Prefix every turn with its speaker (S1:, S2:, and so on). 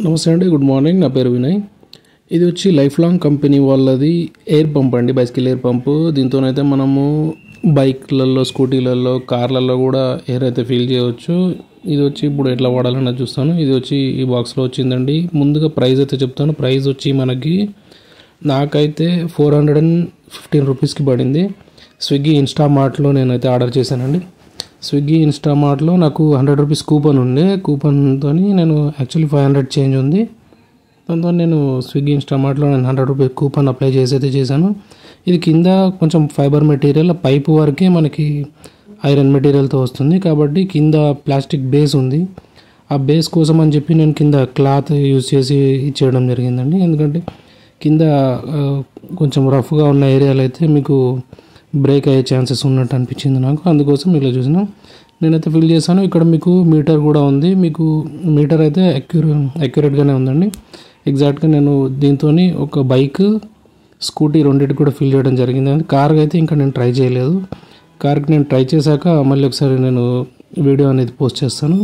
S1: నమస్తే అండి, good morning. నా పేరు వినయ్. ఇది వచ్చి లైఫ్ లాంగ్ కంపెనీ వాళ్ళది ఎయిర్ పంప్ అండి, బైసికల్ ఎయిర్ పంపు. దీంతోనైతే మనము బైక్లలో, స్కూటీలలో, కార్లలో కూడా ఎయిర్ అయితే ఫిల్ చేయవచ్చు. ఇది వచ్చి ఇప్పుడు ఎట్లా వాడాలన్నది చూస్తాను. ఇది వచ్చి ఈ బాక్స్లో వచ్చిందండి. ముందుగా ప్రైస్ అయితే చెప్తాను. ప్రైస్ వచ్చి మనకి నాకైతే 415 రూపీస్కి పడింది. స్విగ్గీ ఇన్స్టామార్ట్లో నేనైతే ఆర్డర్ చేశానండి. స్విగ్గీ ఇన్స్టామార్ట్లో నాకు 100 రూపీస్ కూపన్ ఉండే. కూపన్తో నేను యాక్చువల్లీ 500 చేంజ్ ఉంది. దాంతో నేను స్విగ్గీ ఇన్స్టామార్ట్లో నేను 100 రూపీస్ కూపన్ అప్లై చేశాను. ఇది కింద కొంచెం ఫైబర్ మెటీరియల్, పైపు వరకే మనకి ఐరన్ మెటీరియల్తో వస్తుంది. కాబట్టి కింద ప్లాస్టిక్ బేస్ ఉంది. ఆ బేస్ కోసం అని చెప్పి నేను కింద క్లాత్ యూజ్ చేసి ఇచ్చేయడం జరిగిందండి. ఎందుకంటే కింద కొంచెం రఫ్గా ఉన్న ఏరియాలో అయితే మీకు బ్రేక్ అయ్యే ఛాన్సెస్ ఉన్నట్టు అనిపించింది నాకు. అందుకోసం ఇలా చూసినా నేనైతే ఫిల్ చేశాను. ఇక్కడ మీకు మీటర్ కూడా ఉంది. మీకు మీటర్ అయితే అక్యురేట్గానే ఉందండి. ఎగ్జాక్ట్గా నేను దీంతో ఒక బైక్, స్కూటీ రెండింటికి కూడా ఫిల్ చేయడం జరిగింది. కార్కి అయితే ఇంకా నేను ట్రై చేయలేదు. కార్కి నేను ట్రై చేశాక మళ్ళీ ఒకసారి నేను వీడియో అనేది పోస్ట్ చేస్తాను.